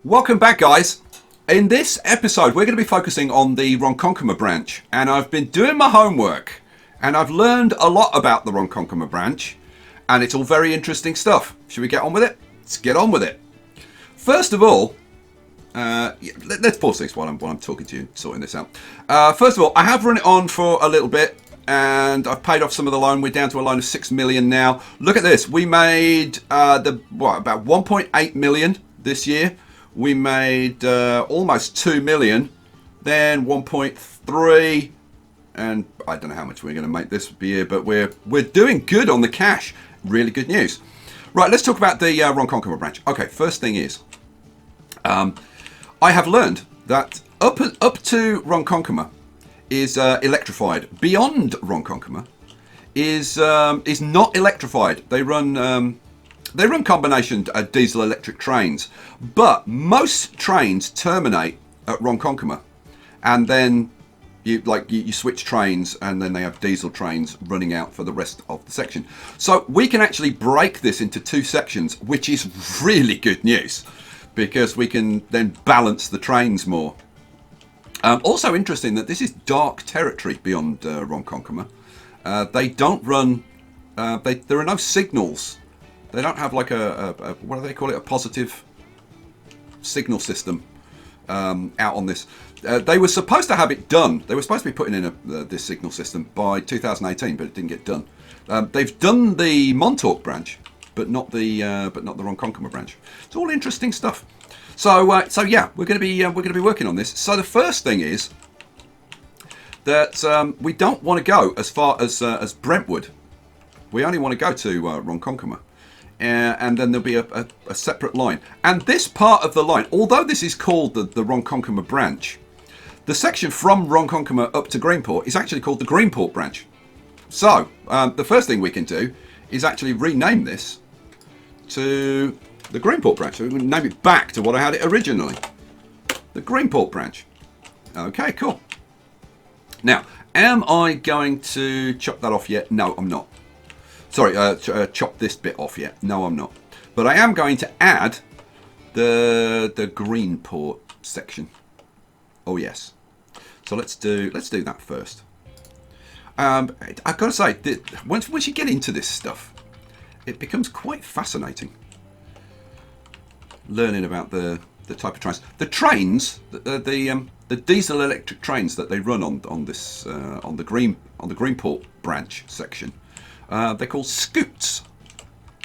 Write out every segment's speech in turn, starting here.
Welcome back, guys. In this episode, we're going to be focusing on the RONKONKOMA branch, and I've been doing my homework, and I've learned a lot about the RONKONKOMA branch, and it's all very interesting stuff. Should we get on with it? Let's get on with it. First of all, let's pause this while I'm talking to you, sorting this out. First of all, I have run it on for a little bit, and I've paid off some of the loan. We're down to a loan of 6 million now. Look at this. We made about 1.8 million this year. We made almost 2 million, then 1.3, and I don't know how much we're going to make this year, but we're doing good on the cash. Really good news. Right, let's talk about the RONKONKOMA branch. Okay, first thing is, I have learned that up to RONKONKOMA is electrified. Beyond RONKONKOMA is not electrified. They run combination diesel electric trains, but most trains terminate at RONKONKOMA, and then you switch trains, and then they have diesel trains running out for the rest of the section. So we can actually break this into two sections, which is really good news, because we can then balance the trains more. Also interesting that this is dark territory beyond RONKONKOMA. They don't run. There are no signals. They don't have like a what do they call it? A positive signal system out on this. They were supposed to have it done. They were supposed to be putting in this signal system by 2018, but it didn't get done. They've done the Montauk branch, but not the RONKONKOMA branch. It's all interesting stuff. So yeah, we're going to be working on this. So the first thing is that we don't want to go as far as Brentwood. We only want to go to RONKONKOMA. And then there'll be a separate line. And this part of the line, although this is called the RONKONKOMA branch, the section from RONKONKOMA up to Greenport is actually called the Greenport branch. So the first thing we can do is actually rename this to the Greenport branch. So we can name it back to what I had it originally. The Greenport branch. Okay, cool. Now, am I going to chop that off yet? No, I'm not. Sorry, chop this bit off yet. No, I'm not. But I am going to add the Greenport section. Oh yes. So let's do that first. I've got to say, once you get into this stuff, it becomes quite fascinating. Learning about the type of trains. The trains, the diesel electric trains that they run on this on the Greenport branch section. They're called scoots.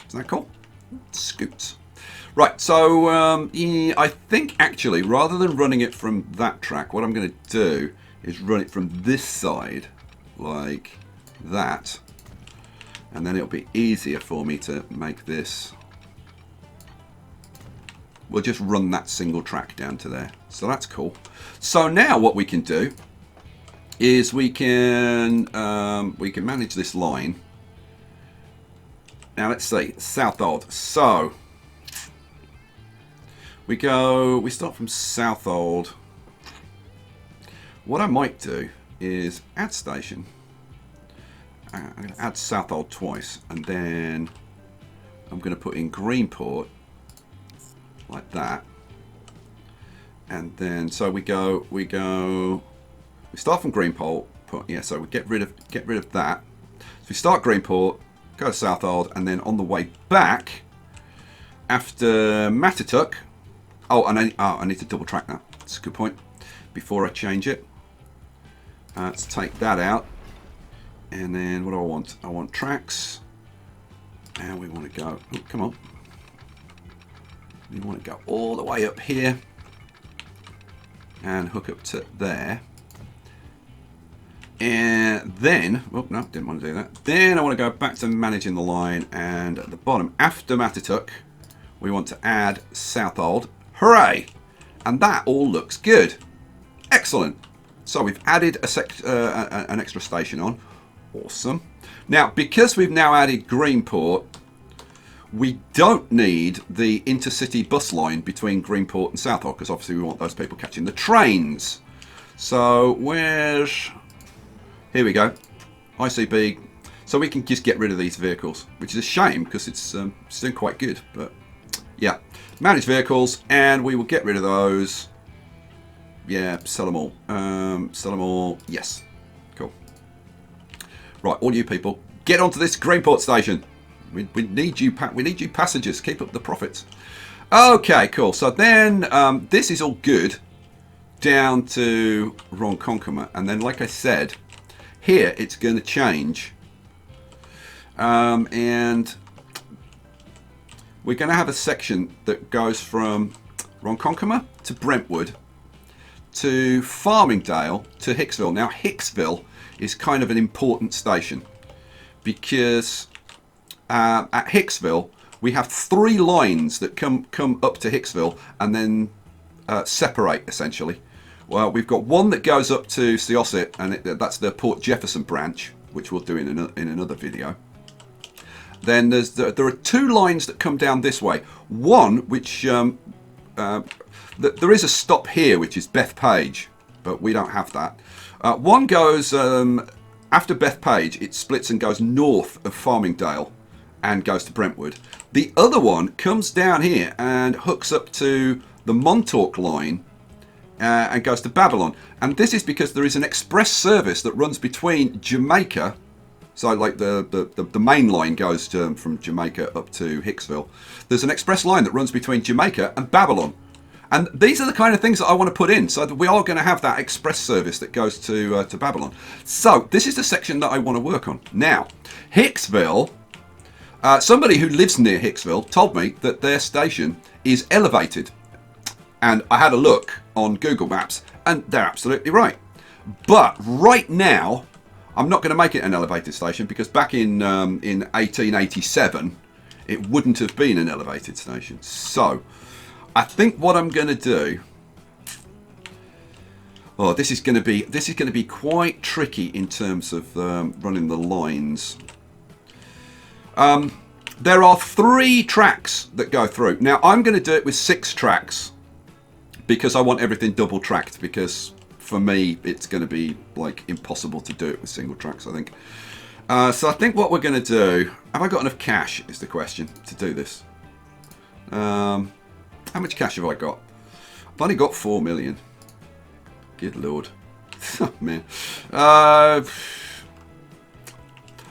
Isn't that cool? Scoots. Right, so I think actually, rather than running it from that track, what I'm going to do is run it from this side, like that. And then it'll be easier for me to make this. We'll just run that single track down to there. So that's cool. So now what we can do is we can manage this line. Now let's see, South Old. So we start from South Old. What I might do is add station. I'm going to add South Old twice, and then I'm going to put in Greenport like that. And then so we start from Greenport. So we get rid of that. So we start Greenport. Go to South Old, and then on the way back, after Matatuck. Oh, and I need to double track that. That's a good point. Before I change it, let's take that out. And then what do I want? I want tracks, and we want to go. Oh, come on. We want to go all the way up here and hook up to there. And then, oh no, didn't want to do that. Then I want to go back to managing the line, and at the bottom, after Matatuck, we want to add South Old. Hooray! And that all looks good. Excellent. So we've added an extra station on. Awesome. Now, because we've now added Greenport, we don't need the intercity bus line between Greenport and South Old, because obviously we want those people catching the trains. So where's... Here we go, ICB. So we can just get rid of these vehicles, which is a shame because it's doing quite good. But Yeah, manage vehicles, and we will get rid of those. Yeah, sell them all. Sell them all. Yes, cool. Right, all you people, get onto this Greenport station. We need you. We need you passengers. Keep up the profits. Okay, cool. So then this is all good down to RONKONKOMA, and then, like I said, here it's going to change, and we're going to have a section that goes from RONKONKOMA to Brentwood to Farmingdale to Hicksville. Now, Hicksville is kind of an important station because at Hicksville we have 3 lines that come up to Hicksville and then separate, essentially. Well, we've got one that goes up to Syosset, and that's the Port Jefferson branch, which we'll do in another video. Then there are 2 lines that come down this way. One which there is a stop here, which is Bethpage, but we don't have that. One goes after Bethpage, it splits and goes north of Farmingdale and goes to Brentwood. The other one comes down here and hooks up to the Montauk line and goes to Babylon. And this is because there is an express service that runs between Jamaica. So like the main line goes from Jamaica up to Hicksville. There's an express line that runs between Jamaica and Babylon. And these are the kind of things that I want to put in, so that we are going to have that express service that goes to Babylon. So this is the section that I want to work on. Now, Hicksville, somebody who lives near Hicksville told me that their station is elevated. And I had a look on Google Maps, and they're absolutely right. But right now, I'm not going to make it an elevated station, because back in 1887, it wouldn't have been an elevated station. So I think what I'm going to do. Oh, this is going to be quite tricky in terms of running the lines. There are 3 tracks that go through. Now I'm going to do it with 6 tracks because I want everything double tracked. Because for me, it's going to be like impossible to do it with single tracks, I think. So I think what we're going to do. Have I got enough cash? Is the question to do this. How much cash have I got? I've only got 4 million. Good lord. Oh, man. Well,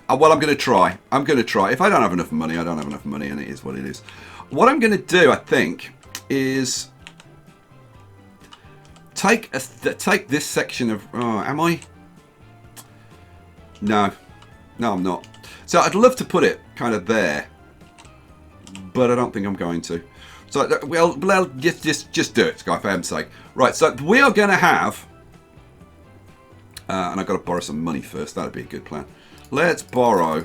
I'm going to try. I'm going to try. If I don't have enough money, I don't have enough money, and it is what it is. What I'm going to do, I think, is take this section of... Oh, am I? No. No, I'm not. So I'd love to put it kind of there, but I don't think I'm going to. So, well, just do it, Skye, for heaven's sake. Right, so we are going to have... and I've got to borrow some money first. That would be a good plan. Let's borrow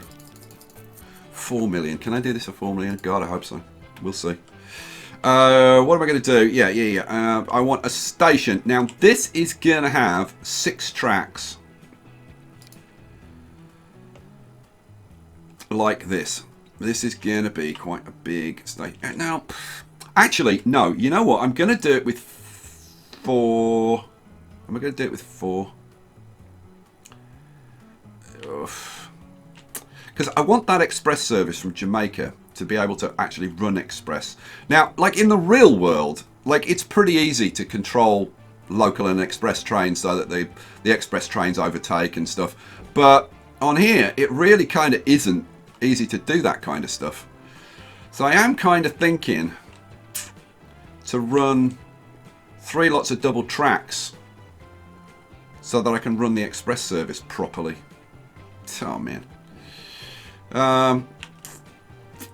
4 million. Can I do this for 4 million? God, I hope so. We'll see. What am I going to do? Yeah. I want a station. Now, this is going to have 6 tracks. Like this. This is going to be quite a big station. Now, actually, no. You know what? I'm going to do it with 4. Am I going to do it with 4? Because I want that express service from Jamaica to be able to actually run express. Now, like in the real world, like it's pretty easy to control local and express trains so that the express trains overtake and stuff. But on here, it really kind of isn't easy to do that kind of stuff. So I am kind of thinking to run 3 lots of double tracks so that I can run the express service properly. Oh man. I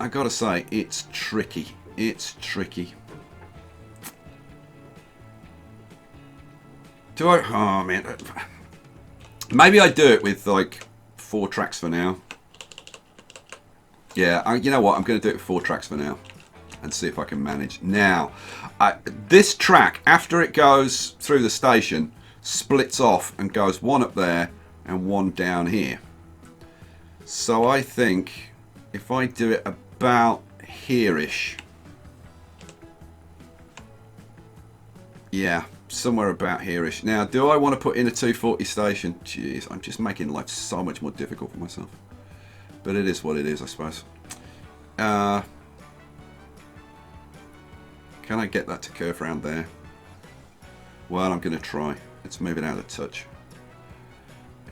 gotta say, it's tricky. It's tricky. Do I? Oh man. Maybe I do it with like 4 tracks for now. Yeah, you know what? I'm going to do it with 4 tracks for now and see if I can manage. Now, this track, after it goes through the station, splits off and goes one up there and one down here. So I think if I do it about here-ish, yeah, somewhere about here-ish. Now, do I want to put in a 240 station? Jeez, I'm just making life so much more difficult for myself. But it is what it is, I suppose. Can I get that to curve around there? Well, I'm going to try. Let's move it out of touch.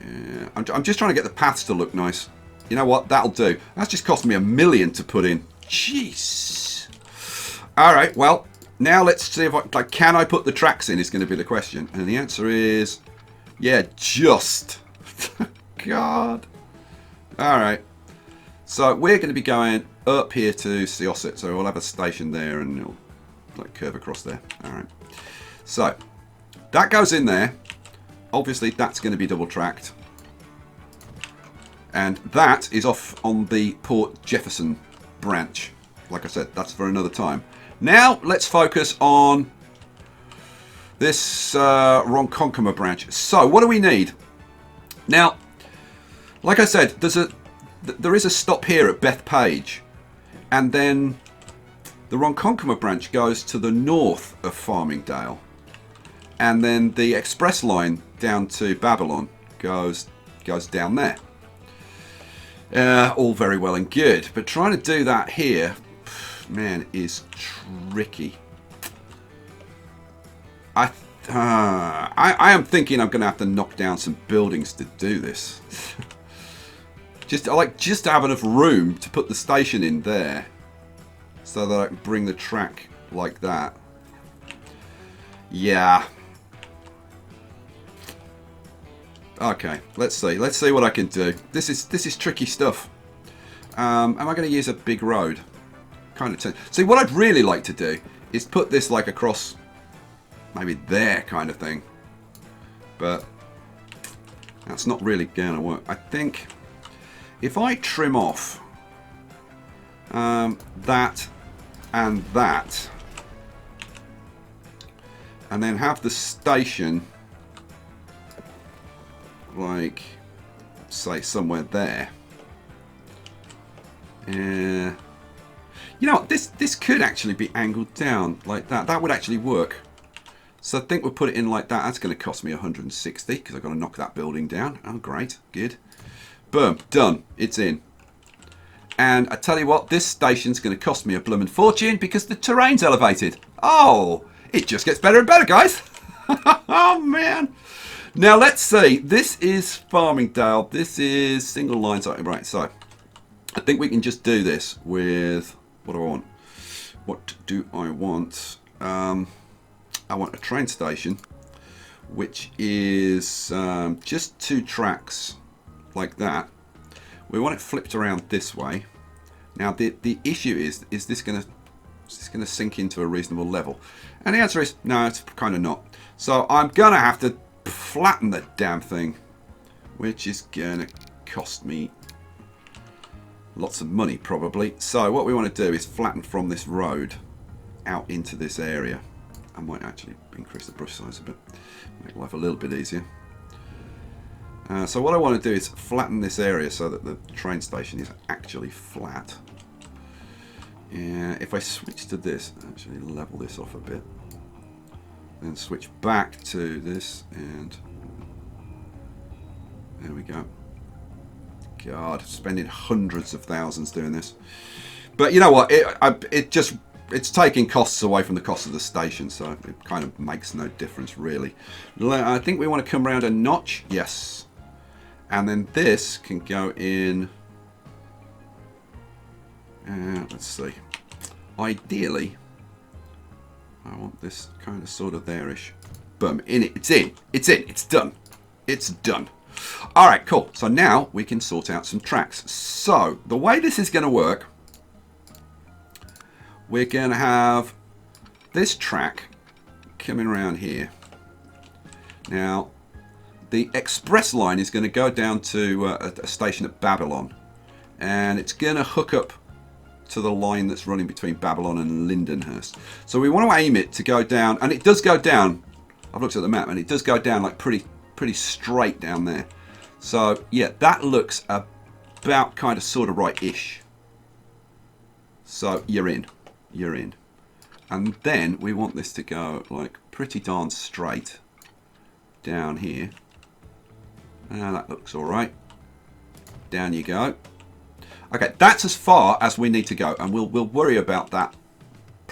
Yeah, I'm just trying to get the paths to look nice. You know what? That'll do. That's just cost me $1 million to put in. Jeez. All right. Well, now let's see if can I put the tracks in is going to be the question. And the answer is, yeah, just. God. All right. So we're going to be going up here to Syosset. So we'll have a station there and it'll like curve across there. All right. So that goes in there. Obviously, that's going to be double tracked. And that is off on the Port Jefferson branch. Like I said, that's for another time. Now, let's focus on this RONKONKOMA branch. So, what do we need? Now, like I said, there is a stop here at Bethpage. And then the RONKONKOMA branch goes to the north of Farmingdale. And then the express line down to Babylon goes down there. All very well and good, but trying to do that here, man, is tricky. I am thinking I'm going to have to knock down some buildings to do this. I like just to have enough room to put the station in there, so that I can bring the track like that. Yeah. Okay, let's see what I can do. This is tricky stuff. Am I going to use a big road? Kind of. See, what I'd really like to do is put this like across, maybe there kind of thing. But that's not really going to work. I think if I trim off that and that, and then have the station like, say, somewhere there. You know what? This could actually be angled down like that. That would actually work. So I think we'll put it in like that. That's going to cost me 160 because I've got to knock that building down. Oh, great. Good. Boom. Done. It's in. And I tell you what, this station's going to cost me a bloomin' fortune because the terrain's elevated. Oh, it just gets better and better, guys. Oh, man. Now, let's see. This is Farmingdale. This is single line. Right, so I think we can just do this with... What do I want? What do I want? I want a train station, which is just 2 tracks like that. We want it flipped around this way. Now, the issue is this going to sink into a reasonable level? And the answer is no, it's kind of not. So I'm going to have to flatten that damn thing, which is gonna cost me lots of money probably. So what we want to do is flatten from this road out into this area. I might actually increase the brush size a bit, make life a little bit easier. So what I want to do is flatten this area so that the train station is actually flat. If I switch to this, actually level this off a bit. Then switch back to this, and there we go. God, spending hundreds of thousands doing this. But you know what? It's taking costs away from the cost of the station, so it kind of makes no difference really. I think we want to come around a notch. Yes. And then this can go in. Let's see. Ideally, I want this kind of sort of there-ish. Boom, in it. It's in. It's in. It's done. It's done. All right, cool. So now we can sort out some tracks. So the way this is going to work, we're going to have this track coming around here. Now, the express line is going to go down to a station at Babylon, and it's going to hook up to the line that's running between Babylon and Lindenhurst. So we want to aim it to go down, and it does go down. I've looked at the map, and it does go down like pretty straight down there. So yeah, that looks about kind of sort of right-ish. So you're in, and then we want this to go like pretty darn straight down here. Now that looks all right. Down you go. Okay, that's as far as we need to go, and we'll worry about that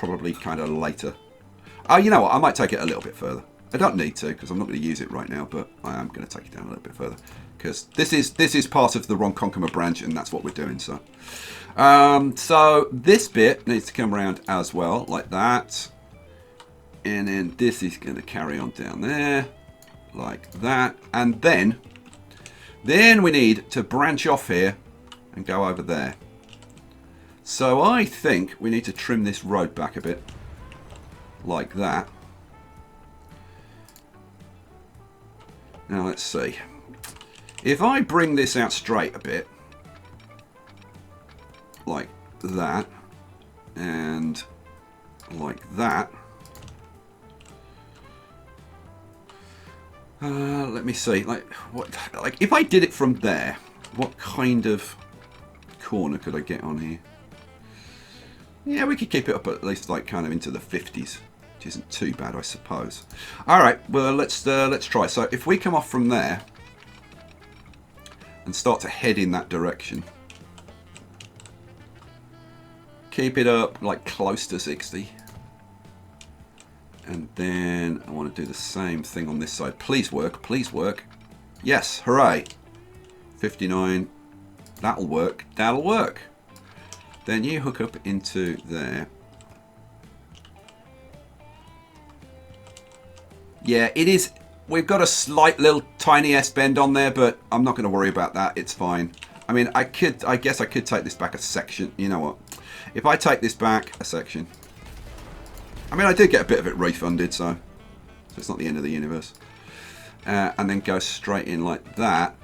probably kind of later. Oh, you know what? I might take it a little bit further. I don't need to because I'm not going to use it right now, but I am going to take it down a little bit further because this is part of the RONKONKOMA branch, and that's what we're doing. So, so this bit needs to come around as well, like that, and then this is going to carry on down there, like that, and then we need to branch off here and go over there. So I think we need to trim this road back a bit, like that. Now let's see. If I bring this out straight a bit, like that, and like that. Let me see. Like if I did it from there, what kind of corner could I get on here? Yeah, we could keep it up at least like kind of into the 50s. Which isn't too bad, I suppose. All right, well, let's try. So if we come off from there and start to head in that direction, keep it up like close to 60, and then I want to do the same thing on this side. Please work, please work. Yes, hooray! 59. That'll work. That'll work. Then you hook up into there. Yeah, it is. We've got a slight little tiny S-bend on there, but I'm not going to worry about that. It's fine. I mean, I guess I could take this back a section. You know what? If I take this back a section. I mean, I did get a bit of it refunded, so it's not the end of the universe. And then go straight in like that.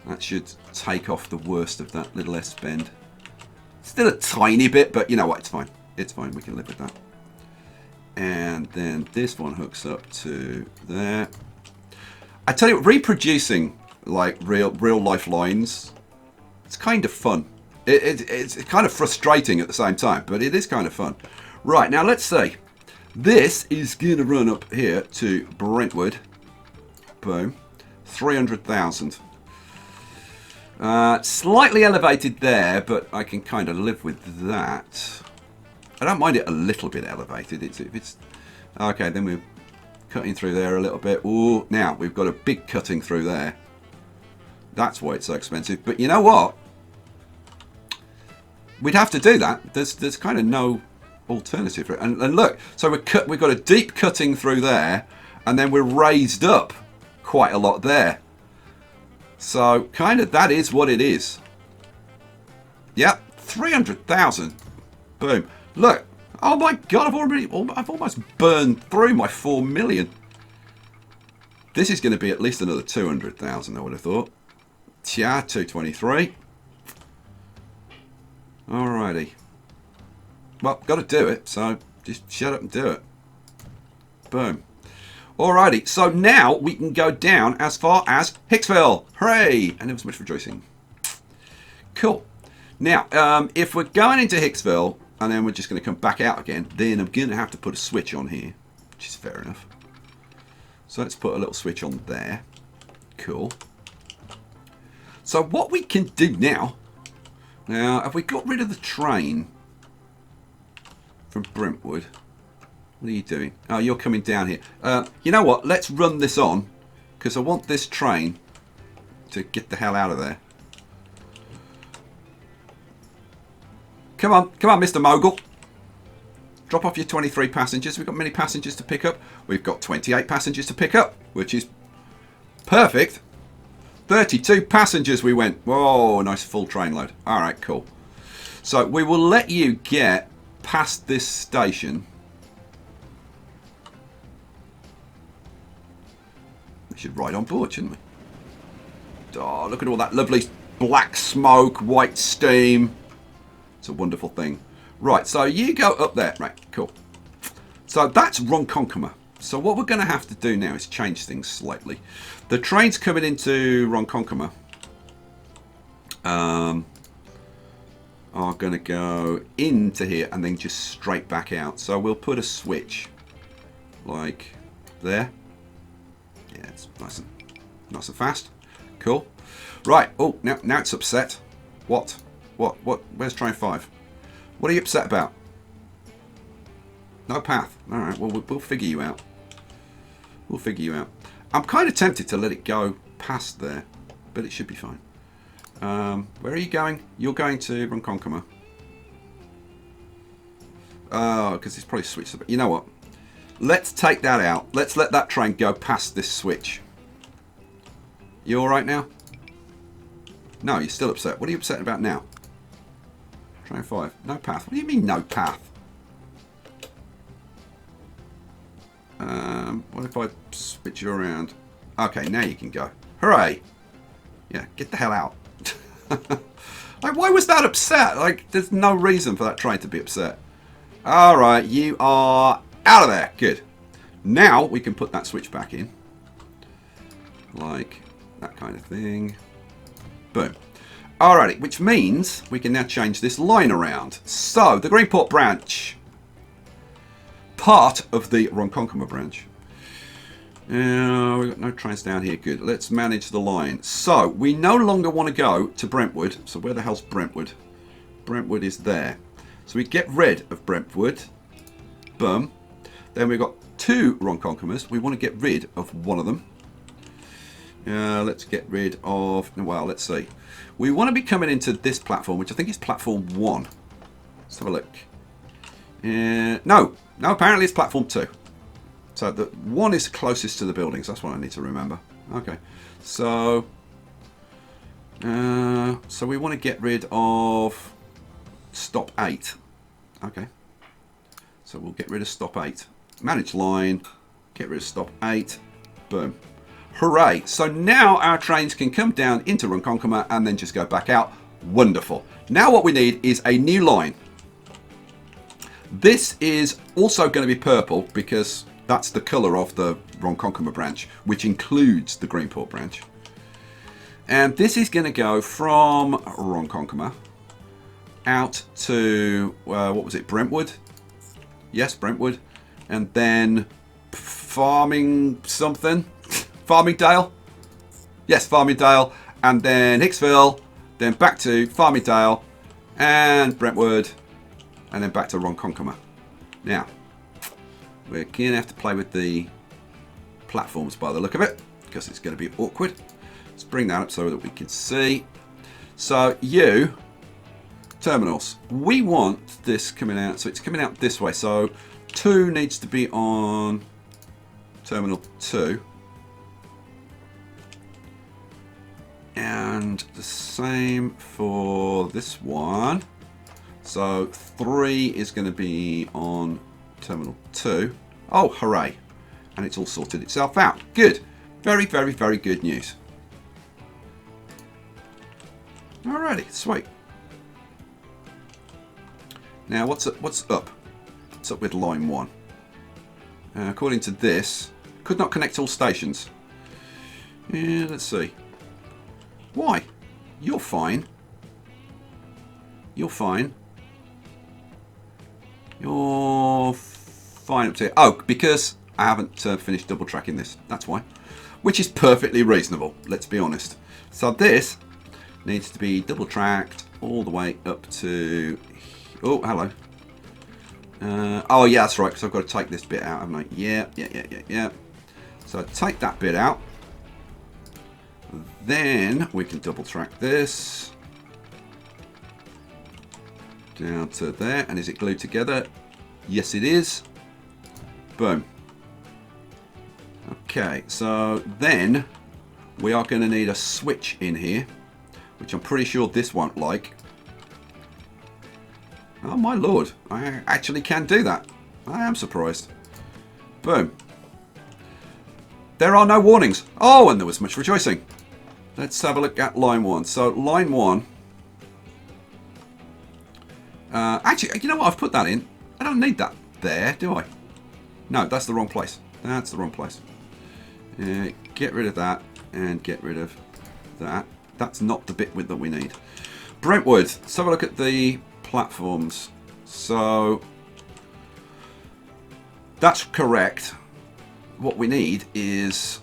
That should take off the worst of that little S-bend. Still a tiny bit, but you know what? It's fine. It's fine. We can live with that. And then this one hooks up to there. I tell you, reproducing like real life lines, it's kind of fun. It's kind of frustrating at the same time, but it is kind of fun. Right, now let's see. This is going to run up here to Brentwood. Boom. 300,000. Slightly elevated there, but I can kind of live with that. I don't mind it a little bit elevated. It's okay. Then we're cutting through there a little bit. Ooh, now we've got a big cutting through there. That's why it's so expensive. But you know what? We'd have to do that. There's kind of no alternative for it. And look, so we've got a deep cutting through there, and then we're raised up quite a lot there. So kind of that is what it is. Yep, 300,000. Boom. Look, oh my god, I've almost burned through my 4 million. This is going to be at least another 200,000, I would have thought. Tja, 223. Alrighty. Well, got to do it, so just shut up and do it. Boom. Alrighty, so now we can go down as far as Hicksville. Hooray! And there was much rejoicing. Cool. Now, if we're going into Hicksville, and then we're just going to come back out again, then I'm going to have to put a switch on here, which is fair enough. So let's put a little switch on there. Cool. So what we can do now, have we got rid of the train from Brentwood? What are you doing? Oh, you're coming down here. You know what? Let's run this on, because I want this train to get the hell out of there. Come on, Mr. Mogul. Drop off your 23 passengers. We've got many passengers to pick up. We've got 28 passengers to pick up, which is perfect. 32 passengers we went. Whoa, nice full train load. All right, cool. So we will let you get past this station. We should ride on board, shouldn't we? Oh, look at all that lovely black smoke, white steam. It's a wonderful thing. Right, so you go up there. Right, cool. So that's RONKONKOMA. So what we're going to have to do now is change things slightly. The trains coming into RONKONKOMA are going to go into here and then just straight back out. So we'll put a switch like there. Yeah, it's nice and fast. Cool. Right. Oh, now it's upset. What? Where's train 5? What are you upset about? No path. All right, well, we'll figure you out. We'll figure you out. I'm kind of tempted to let it go past there, but it should be fine. Where are you going? You're going to RONKONKOMA. Oh, because it's probably switched a bit. You know what? Let's take that out. Let's let that train go past this switch. You all right now? No, you're still upset. What are you upset about now? Train 5. No path. What do you mean no path? What if I switch you around? Okay, now you can go. Hooray! Yeah, get the hell out. Like, why was that upset? Like, there's no reason for that train to be upset. Alright, you are out of there. Good. Now we can put that switch back in. Like that kind of thing. Boom. Alrighty, which means we can now change this line around. So, the Greenport branch. Part of the RONKONKOMA branch. We've got no trains down here. Good. Let's manage the line. So, we no longer want to go to Brentwood. So, where the hell's Brentwood? Brentwood is there. So, we get rid of Brentwood. Boom. Then we've got 2 RONKONKOMAs. We want to get rid of one of them. Let's get rid of... Well, let's see. We want to be coming into this platform, which I think is platform 1. Let's have a look. No, apparently it's platform 2. So the 1 is closest to the buildings. That's what I need to remember. Okay. So we want to get rid of stop 8. Okay. So we'll get rid of stop 8. Manage line. Get rid of stop 8. Boom. Hooray. So now our trains can come down into RONKONKOMA and then just go back out. Wonderful. Now what we need is a new line. This is also going to be purple because that's the colour of the RONKONKOMA branch, which includes the Greenport branch. And this is going to go from RONKONKOMA out to, what was it, Brentwood? Yes, Brentwood. And then Farming something. Farmingdale? Yes, Farmingdale. And then Hicksville. Then back to Farmingdale. And Brentwood. And then back to RONKONKOMA. Now, we're going to have to play with the platforms by the look of it, because it's going to be awkward. Let's bring that up so that we can see. So, terminals. We want this coming out, so it's coming out this way. So, 2 needs to be on terminal 2. And the same for this one. So 3 is going to be on terminal 2. Oh, hooray. And it's all sorted itself out. Good. Very, very, very good news. Alrighty, sweet. Now, what's up? What's up with line 1? According to this, could not connect all stations. Yeah, let's see. Why? You're fine. You're fine. You're fine up to here. Oh, because I haven't finished double tracking this. That's why. Which is perfectly reasonable, let's be honest. So this needs to be double tracked all the way up to... Oh, hello. Oh, yeah, that's right, because I've got to take this bit out, haven't I? Yeah. So take that bit out. Then we can double track this down to there. And is it glued together? Yes, it is. Boom. Okay, so then we are going to need a switch in here, which I'm pretty sure this won't like. Oh my lord, I actually can do that. I am surprised. Boom. There are no warnings. Oh, and there was much rejoicing. Let's have a look at line 1. So line 1. Actually, you know what? I've put that in. I don't need that there, do I? No, that's the wrong place. That's the wrong place. Get rid of that and get rid of that. That's not the bit width that we need. Brentwood. Let's have a look at the platforms. So that's correct. What we need is...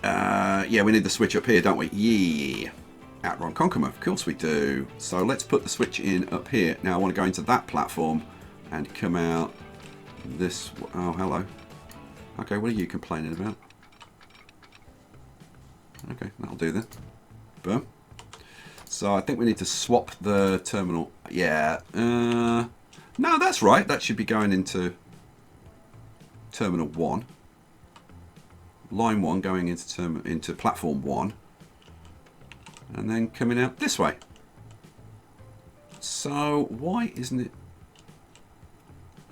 yeah, we need the switch up here, don't we? Yeah. At RONKONKOMA, of course we do. So let's put the switch in up here. Now I want to go into that platform and come out this. Oh, hello. Okay, what are you complaining about? Okay, that'll do then. Boom. So I think we need to swap the terminal. Yeah. No, that's right. That should be going into terminal 1. Line 1 going into platform 1. And then coming out this way. So why isn't it?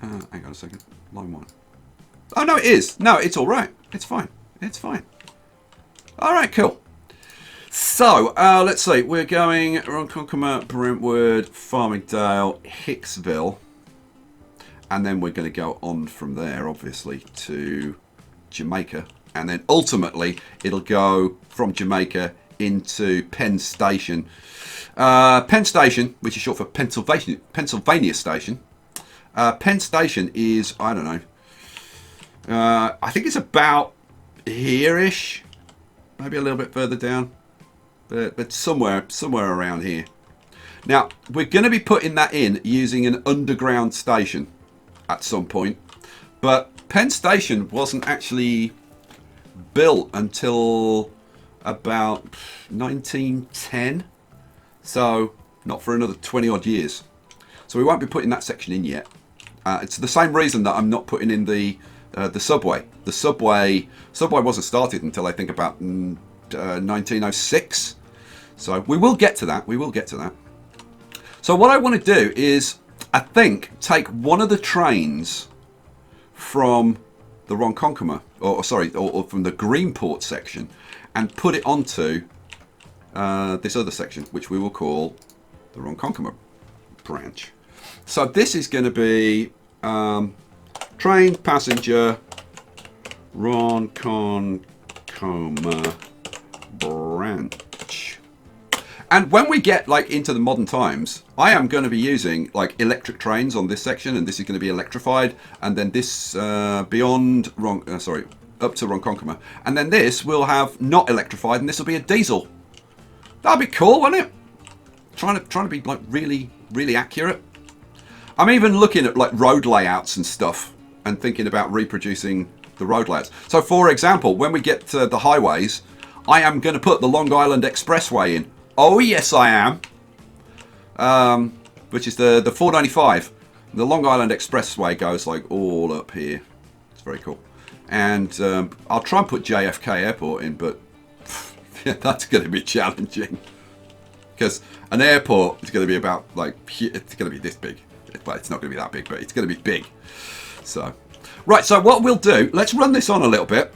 Hang on a second. Line 1. Oh no, it is. No, it's all right. It's fine. It's fine. All right, cool. So let's see. We're going RONKONKOMA, Brentwood, Farmingdale, Hicksville, and then we're going to go on from there, obviously, to Jamaica, and then ultimately it'll go from Jamaica into Penn Station. Penn Station, which is short for Pennsylvania Station. Penn Station is, I don't know, I think it's about here-ish, maybe a little bit further down, but somewhere around here. Now, we're going to be putting that in using an underground station at some point, but Penn Station wasn't actually built until about 1910, so not for another 20 odd years. So we won't be putting that section in yet. It's the same reason that I'm not putting in the subway. The subway wasn't started until I think about 1906. So we will get to that. We will get to that. So what I want to do is, I think, take one of the trains from the RONKONKOMA, or from the Greenport section, and put it onto this other section, which we will call the RONKONKOMA branch. So this is going to be train passenger RONKONKOMA branch. And when we get like into the modern times, I am going to be using like electric trains on this section, and this is going to be electrified, and then this beyond up to RONKONKOMA, and then this will have not electrified, and this will be a diesel. That'd be cool, wouldn't it? Trying to be like really accurate. I'm even looking at like road layouts and stuff, and thinking about reproducing the road layouts. So, for example, when we get to the highways, I am going to put the Long Island Expressway in. Oh yes, I am. Which is the 495. The Long Island Expressway goes like all up here. It's very cool. And I'll try and put JFK Airport in, but yeah, that's going to be challenging. Because an airport is going to be about like, it's going to be this big. Well, it's not going to be that big, but it's going to be big. So, right, so what we'll do, let's run this on a little bit.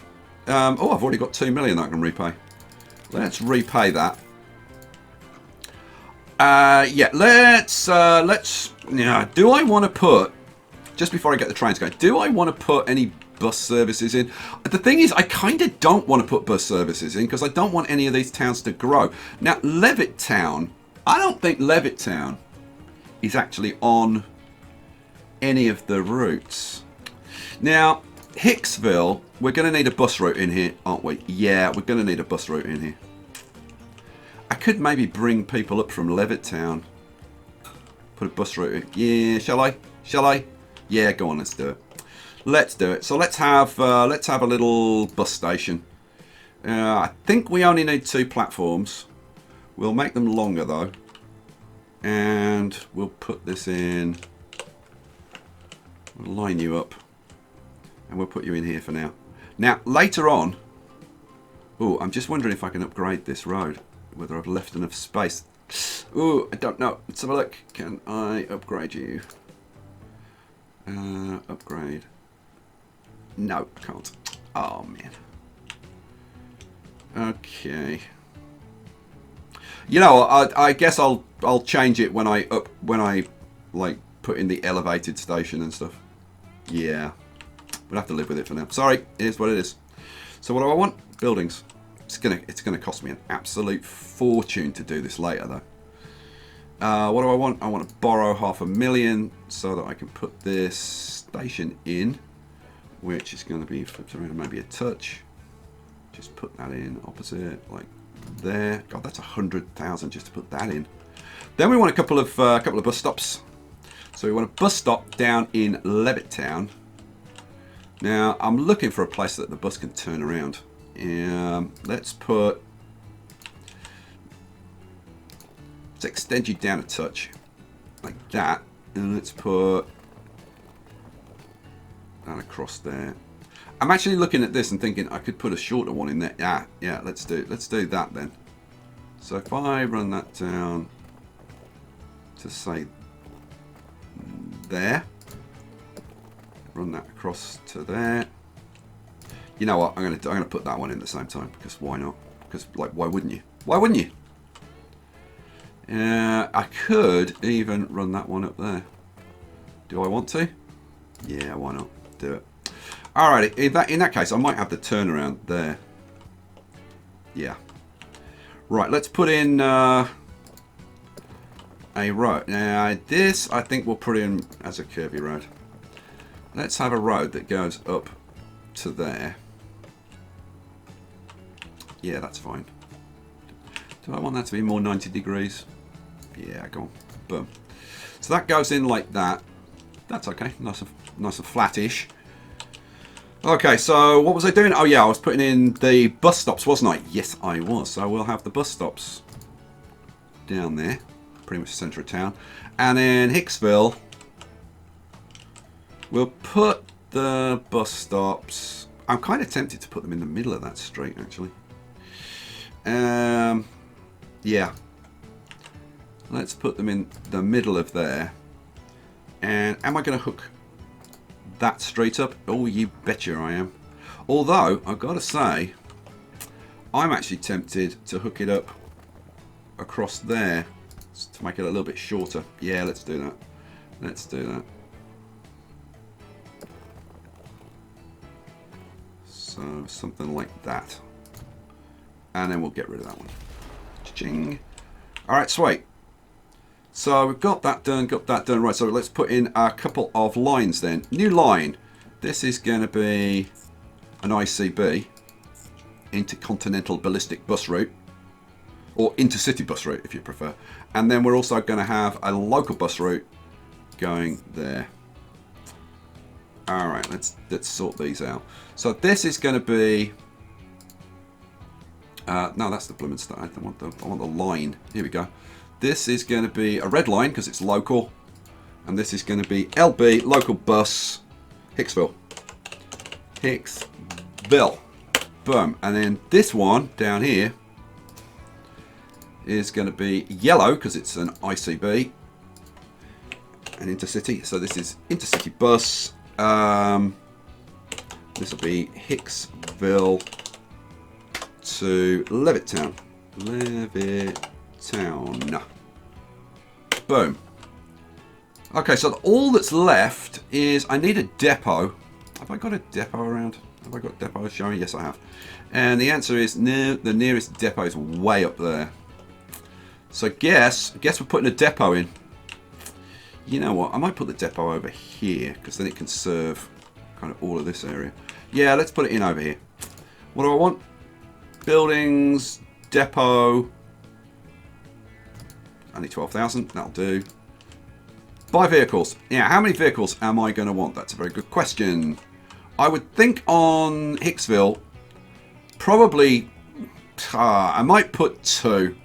Oh, I've already got 2 million that I can repay. Let's repay that. Yeah, let's, yeah, do I want to put, just before I get the trains going, do I want to put any bus services in? The thing is, I kind of don't want to put bus services in because I don't want any of these towns to grow. Now, Levittown, I don't think Levittown is actually on any of the routes. Now, Hicksville, we're going to need a bus route in here, aren't we? Yeah, we're going to need a bus route in here. I could maybe bring people up from Levittown. Put a bus route in. Yeah, shall I? Shall I? Yeah, go on, let's do it. Let's do it. So let's have a little bus station. I think we only need 2 platforms. We'll make them longer though. And we'll put this in. We'll line you up. And we'll put you in here for now. Now, later on. Oh, I'm just wondering if I can upgrade this road. Whether I've left enough space. Oh, I don't know. Let's have a look. Can I upgrade you? Upgrade. No, can't. Oh man. Okay. You know, I guess I'll change it when I like put in the elevated station and stuff. Yeah, we'll have to live with it for now. Sorry, it is what it is. So what do I want? Buildings. It's gonna cost me an absolute fortune to do this later though. What do I want? I want to borrow $500,000 so that I can put this station in, which is going to be flipped around maybe a touch. Just put that in opposite, like there. God, that's 100,000 just to put that in. Then we want a couple of bus stops. So we want a bus stop down in Levittown. Now, I'm looking for a place that the bus can turn around. Let's extend you down a touch, like that, and let's put that across there. I'm actually looking at this and thinking I could put a shorter one in there. Yeah, let's do that then. So if I run that down to say there, run that across to there. You know what? I'm gonna put that one in at the same time, because why not? Because, like, why wouldn't you? Why wouldn't you? I could even run that one up there. Do I want to? Yeah, why not? Do it. Alright, in that case, I might have the turnaround there. Yeah. Right, let's put in a road. Now, this I think we'll put in as a curvy road. Let's have a road that goes up to there. Yeah, that's fine. Do I want that to be more 90 degrees? Yeah, go on. Boom. So that goes in like that. That's okay. Nice and flattish. Okay, so what was I doing? Oh yeah, I was putting in the bus stops, wasn't I? Yes, I was. So we'll have the bus stops down there, pretty much the centre of town. And then Hicksville, we'll put the bus stops. I'm kind of tempted to put them in the middle of that street, actually. Yeah. Let's put them in the middle of there. And am I going to hook that straight up? Oh, you betcha I am. Although, I've got to say, I'm actually tempted to hook it up across there to make it a little bit shorter. Yeah, let's do that. Let's do that. So, something like that. And then we'll get rid of that one. Cha-ching. Alright, sweet. So we've got that done, Right, so let's put in a couple of lines then. New line. This is going to be an ICB, Intercontinental Ballistic Bus Route, or Intercity Bus Route if you prefer. And then we're also going to have a local bus route going there. Alright, let's sort these out. So this is going to be... no, that's the blooming stuff. I want the line. Here we go. This is going to be a red line because it's local. And this is going to be LB, local bus, Hicksville. Hicksville. Boom. And then this one down here is going to be yellow because it's an ICB. An intercity. So this is intercity bus. This will be Hicksville to Levittown. Levittown. Boom. Okay, so all that's left is I need a depot. Have I got a depot around? Have I got depots showing? Yes, I have. And the answer is no, the nearest depot is way up there. So guess we're putting a depot in. You know what? I might put the depot over here because then it can serve kind of all of this area. Yeah, let's put it in over here. What do I want? Buildings, depot. Only 12,000, that'll do. Buy vehicles. Yeah, how many vehicles am I going to want? That's a very good question. I would think on Hicksville, probably, I might put 2.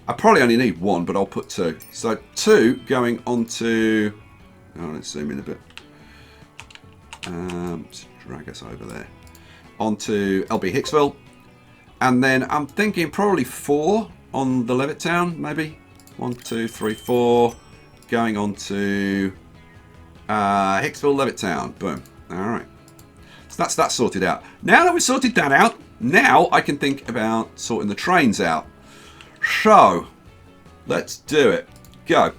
I probably only need 1, but I'll put 2. So 2 going onto, oh, let's zoom in a bit. Let's drag us over there. Onto LB Hicksville. And then I'm thinking probably 4 on the Levittown, maybe. 1, 2, 3, 4. Going on to Hicksville, Levittown. Boom. Alright. So that's that sorted out. Now that we've sorted that out, now I can think about sorting the trains out. So, let's do it. Go.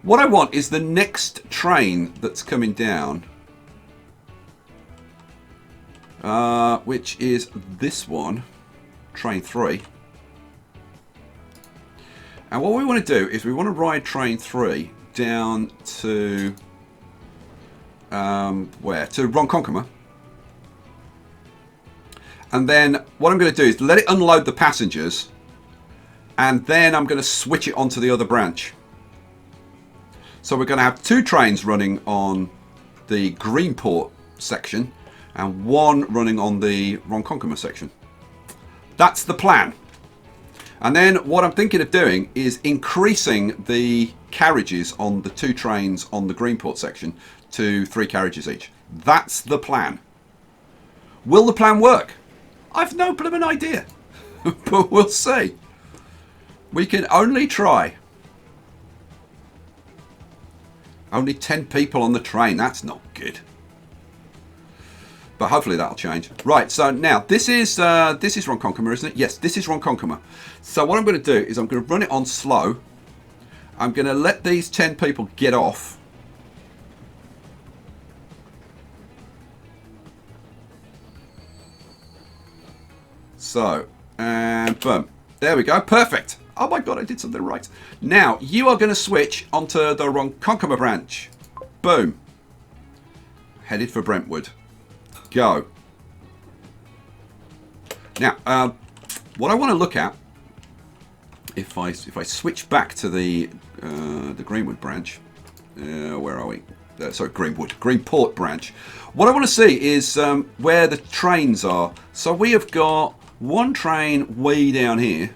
What I want is the next train that's coming down. Which is this one. Train 3. And what we want to do is we want to ride train 3 down to where? To RONKONKOMA. And then what I'm going to do is let it unload the passengers, and then I'm going to switch it onto the other branch. So we're going to have 2 trains running on the Greenport section and one running on the RONKONKOMA section. That's the plan. And then what I'm thinking of doing is increasing the carriages on the 2 trains on the Greenport section to 3 carriages each. That's the plan. Will the plan work? I've no blooming idea. But we'll see. We can only try. Only 10 people on the train. That's not good. But hopefully that'll change. Right, so now this is RONKONKOMA, isn't it? Yes, this is RONKONKOMA. So what I'm going to do is I'm going to run it on slow. I'm going to let these 10 people get off. So, and boom. There we go. Perfect. Oh my god, I did something right. Now, you are going to switch onto the RONKONKOMA branch. Boom. Headed for Brentwood. Go. Now, what I want to look at, if I switch back to the Greenwood branch, where are we? Sorry, Greenport branch. What I want to see is where the trains are. So we have got one train way down here,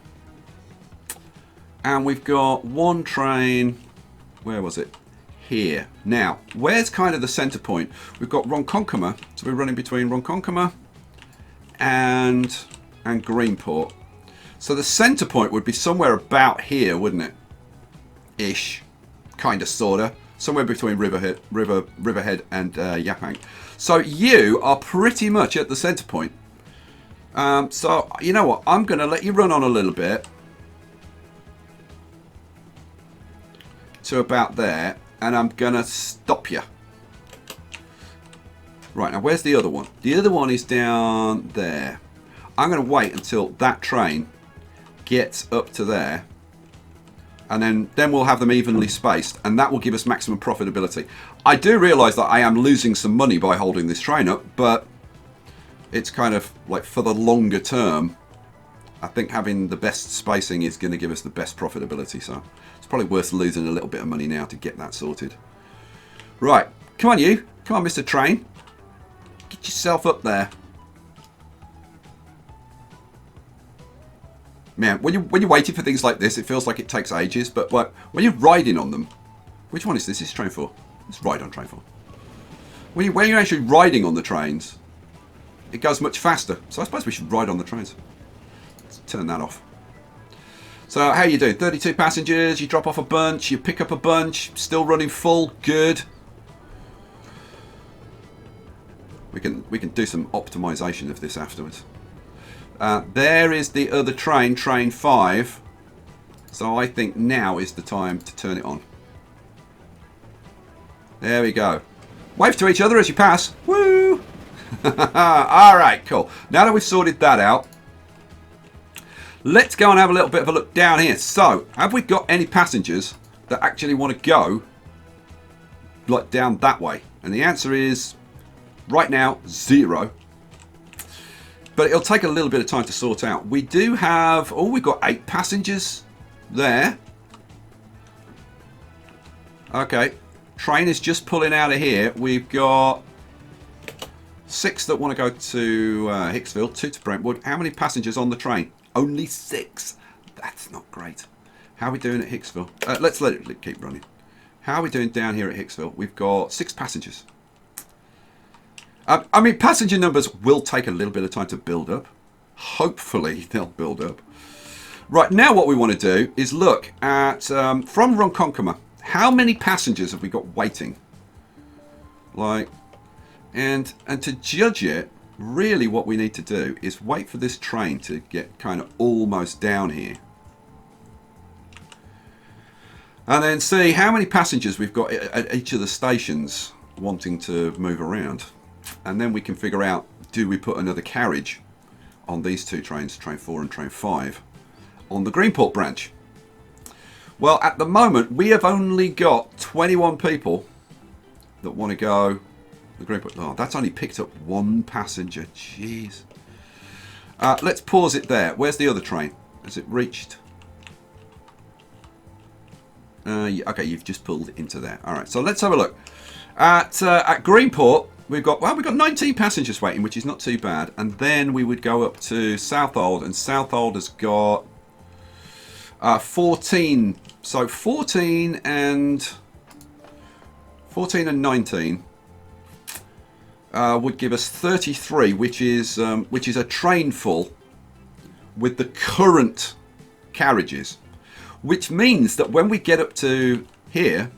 and we've got one train. Where was it? Here. Now, where's kind of the center point? We've got RONKONKOMA, so we're running between RONKONKOMA and Greenport. So the center point would be somewhere about here, wouldn't it? Ish, kind of, sorta, somewhere between Riverhead and Yaphank. So you are pretty much at the center point. So you know what? I'm going to let you run on a little bit to about there. And I'm going to stop you. Right, now where's the other one? The other one is down there. I'm going to wait until that train gets up to there. And then we'll have them evenly spaced. And that will give us maximum profitability. I do realise that I am losing some money by holding this train up. But it's kind of like for the longer term, I think having the best spacing is going to give us the best profitability. So it's probably worth losing a little bit of money now to get that sorted. Right, come on you. Come on, Mr. Train. Get yourself up there. Man, when you're waiting for things like this, it feels like it takes ages. But when you're riding on them, which one is this? This is train 4. Let's ride on train 4. When you're actually riding on the trains, it goes much faster. So I suppose we should ride on the trains. Let's turn that off. So how are you doing? 32 passengers, you drop off a bunch, you pick up a bunch, still running full, good. We can do some optimization of this afterwards. There is the other train, train 5. So I think now is the time to turn it on. There we go. Wave to each other as you pass. Woo! Alright, cool. Now that we've sorted that out, let's go and have a little bit of a look down here. So, have we got any passengers that actually want to go like down that way? And the answer is, right now, 0. But it'll take a little bit of time to sort out. We do have, we've got 8 passengers there. Okay, train is just pulling out of here. We've got 6 that want to go to Hicksville, 2 to Brentwood. How many passengers on the train? Only 6. That's not great. How are we doing at Hicksville? Let's let it keep running. How are we doing down here at Hicksville? We've got 6 passengers. I mean, passenger numbers will take a little bit of time to build up. Hopefully, they'll build up. Right, now what we want to do is look at, from RONKONKOMA, how many passengers have we got waiting? Like, and to judge it, really what we need to do is wait for this train to get kind of almost down here. And then see how many passengers we've got at each of the stations wanting to move around. And then we can figure out, do we put another carriage on these 2 trains, train 4 and train 5, on the Greenport branch? Well, at the moment, we have only got 21 people that want to go the Greenport. Oh, that's only picked up 1 passenger. Jeez. Let's pause it there. Where's the other train? Has it reached? Okay, you've just pulled into there. All right, so let's have a look. At Greenport, we've got 19 passengers waiting, which is not too bad. And then we would go up to Southold, and Southold has got 14. So 14 and 19 would give us 33, which is a train full with the current carriages, which means that when we get up to here,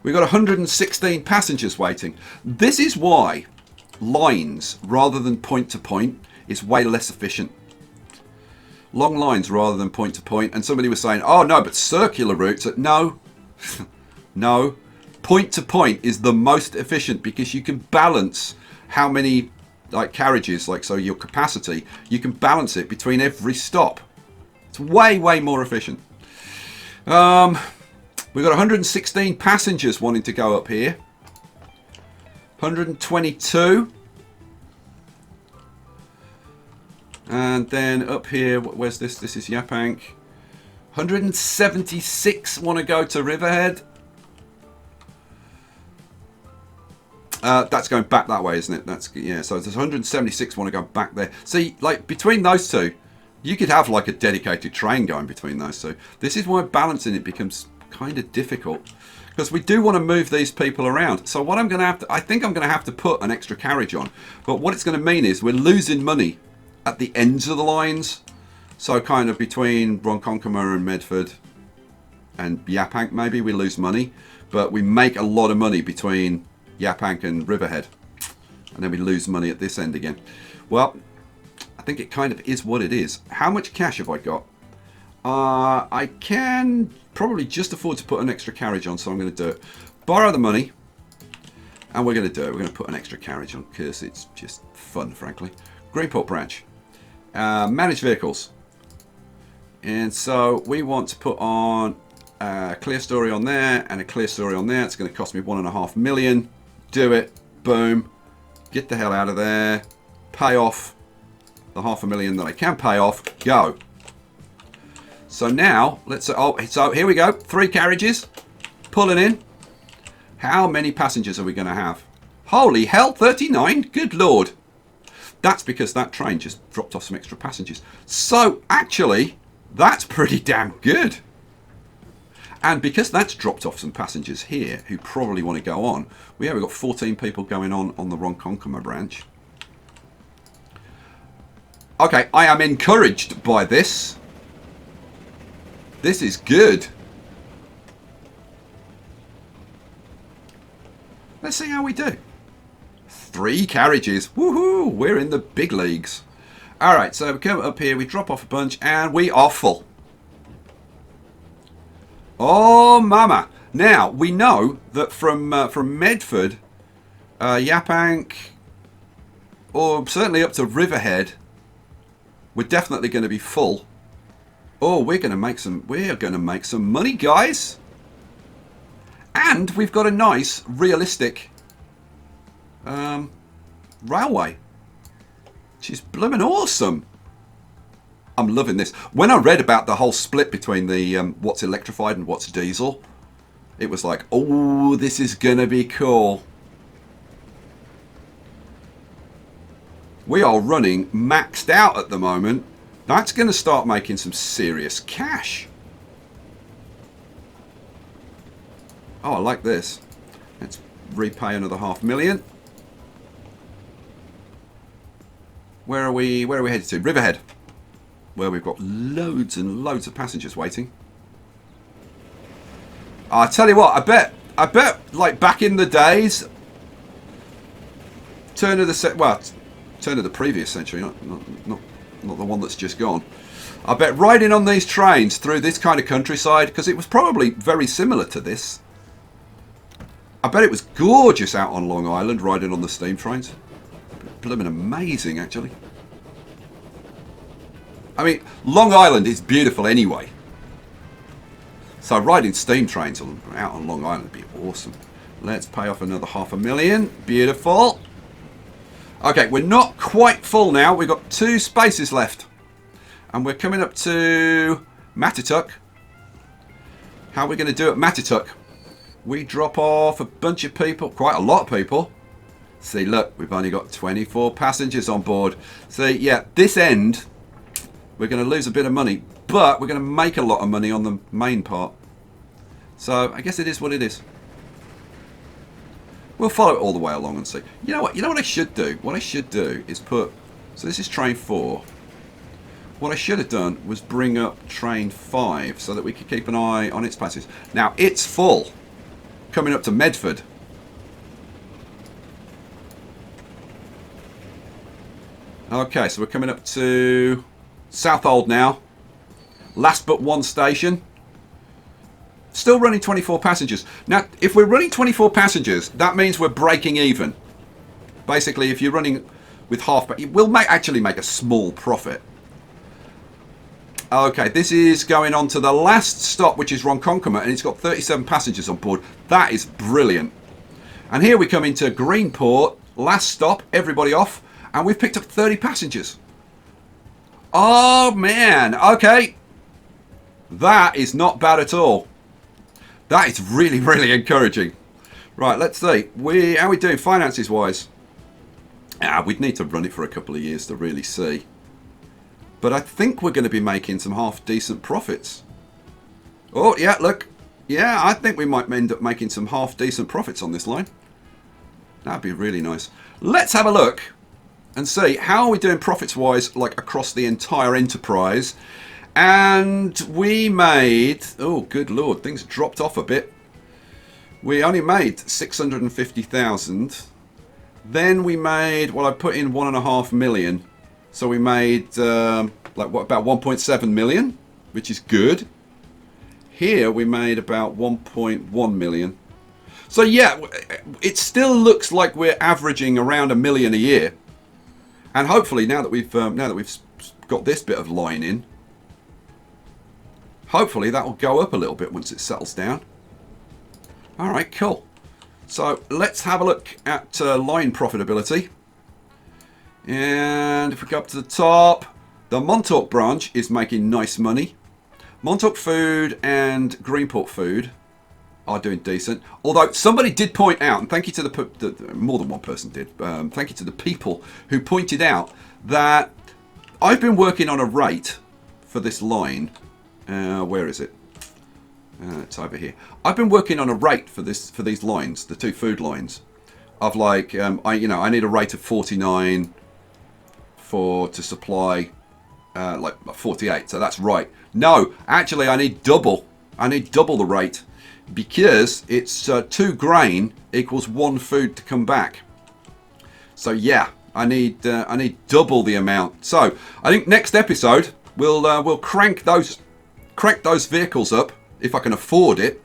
we've got 116 passengers waiting. This is why lines rather than point to point is way less efficient. Long lines rather than point to point. And somebody was saying, oh no, but circular routes. No, no. Point to point is the most efficient because you can balance how many like carriages, like so your capacity, you can balance it between every stop. It's way, way more efficient. We've got 116 passengers wanting to go up here. 122. And then up here, where's this? This is Yaphank. 176 want to go to Riverhead. That's going back that way, isn't it? That's, yeah, so there's 176 want to go back there. See, like between those two, you could have like a dedicated train going between those two. This is why balancing it becomes kind of difficult, because we do want to move these people around. So what I'm going to have to, I think I'm going to have to put an extra carriage on. But what it's going to mean is we're losing money at the ends of the lines. So kind of between Ronkonkoma and Medford and Yaphank, maybe we lose money, but we make a lot of money between Yaphank and Riverhead, and then we lose money at this end again. Well, I think it kind of is what it is. How much cash have I got? I can probably just afford to put an extra carriage on, so I'm going to do it. Borrow the money, and we're going to do it. We're going to put an extra carriage on because it's just fun, frankly. Greenport branch. Manage vehicles. And so we want to put on a clear story on there and a clear story on there. It's going to cost me $1.5 million. Do it. Boom. Get the hell out of there. Pay off the $500,000 that I can pay off. Go. So now, let's say, oh, so here we go. 3 carriages. Pulling in. How many passengers are we going to have? Holy hell, 39? Good Lord. That's because that train just dropped off some extra passengers. So, actually, that's pretty damn good. And because that's dropped off some passengers here who probably want to go on, we've got 14 people going on the RONKONKOMA branch. Okay, I am encouraged by this. This is good. Let's see how we do. 3 carriages. Woohoo! We're in the big leagues. Alright, so we come up here, we drop off a bunch, and we are full. Oh, mama. Now, we know that from Medford, Yaphank, or certainly up to Riverhead, we're definitely going to be full. Oh, we're going to make some money, guys. And we've got a nice, realistic railway, which is blooming awesome. I'm loving this. When I read about the whole split between the what's electrified and what's diesel, it was like, oh, this is gonna be cool. We are running maxed out at the moment. That's gonna start making some serious cash. Oh, I like this. Let's repay another $500,000. Where are we headed to? Riverhead, where we've got loads and loads of passengers waiting. I tell you what, I bet like back in the days, turn of the previous century, not the one that's just gone. I bet riding on these trains through this kind of countryside, because it was probably very similar to this. I bet it was gorgeous out on Long Island riding on the steam trains. Blooming amazing, actually. I mean, Long Island is beautiful anyway. So riding steam trains out on Long Island would be awesome. Let's pay off another $500,000. Beautiful. Okay, we're not quite full now. We've got 2 spaces left. And we're coming up to Matituck. How are we going to do at Matituck? We drop off a bunch of people, quite a lot of people. See, look, we've only got 24 passengers on board. See, yeah, this end, we're going to lose a bit of money, but we're going to make a lot of money on the main part. So I guess it is what it is. We'll follow it all the way along and see. You know what? You know what I should do? What I should do is put... So this is train 4. What I should have done was bring up train 5 so that we could keep an eye on its passage. Now, it's full. Coming up to Medford. Okay, so we're coming up to Southold now. Last but one station. Still running 24 passengers. Now, if we're running 24 passengers, that means we're breaking even. Basically, if you're running with half... We'll actually make a small profit. Okay, this is going on to the last stop, which is RONKONKOMA, and it's got 37 passengers on board. That is brilliant. And here we come into Greenport. Last stop, everybody off. And we've picked up 30 passengers. Oh, man. Okay. That is not bad at all. That is really, really encouraging. Right, let's see. How are we doing finances-wise? We'd need to run it for a couple of years to really see. But I think we're going to be making some half-decent profits. Oh, yeah, look. Yeah, I think we might end up making some half-decent profits on this line. That'd be really nice. Let's have a look and see how are we doing profits-wise, like across the entire enterprise. And we made, oh good lord, things dropped off a bit. We only made 650,000. Then we made, well, I put in 1.5 million. So we made like what, about 1.7 million, which is good. Here we made about 1.1 million. So yeah, it still looks like we're averaging around 1 million a year. And hopefully now that we've got this bit of line in, hopefully that will go up a little bit once it settles down. All right, cool. So let's have a look at line profitability. And if we go up to the top, the Montauk branch is making nice money. Montauk Food and Greenport Food are doing decent. Although somebody did point out, and thank you to the more than one person did, thank you to the people who pointed out that I've been working on a rate for this line. Where is it? It's over here. I've been working on a rate for these lines, the two food lines, of like I need a rate of 49 to supply like 48. So that's right. No, actually I need double. I need double the rate because it's 2 grain equals 1 food to come back. So yeah, I need double the amount. So I think next episode we'll crank those vehicles up if I can afford it.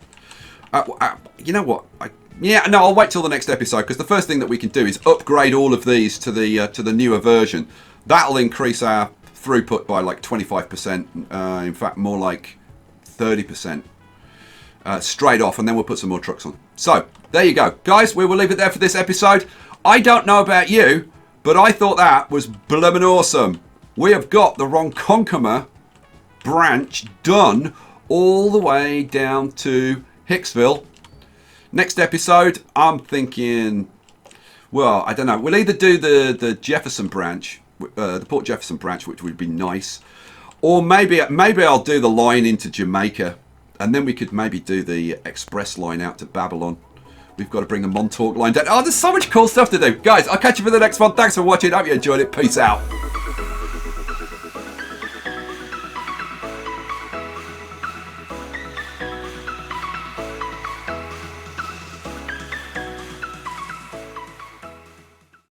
You know what? I'll wait till the next episode because the first thing that we can do is upgrade all of these to the newer version. That'll increase our throughput by like 25%. In fact, more like 30% straight off, and then we'll put some more trucks on. So there you go, guys. We will leave it there for this episode. I don't know about you, but I thought that was bloomin' awesome. We have got the RONKONKOMA branch done all the way down to Hicksville. Next episode, I'm thinking, well, I don't know. We'll either do the Jefferson branch, the Port Jefferson branch, which would be nice, or maybe I'll do the line into Jamaica, and then we could maybe do the express line out to Babylon. We've got to bring the Montauk line down. Oh, there's so much cool stuff to do. Guys, I'll catch you for the next one. Thanks for watching. Hope you enjoyed it. Peace out.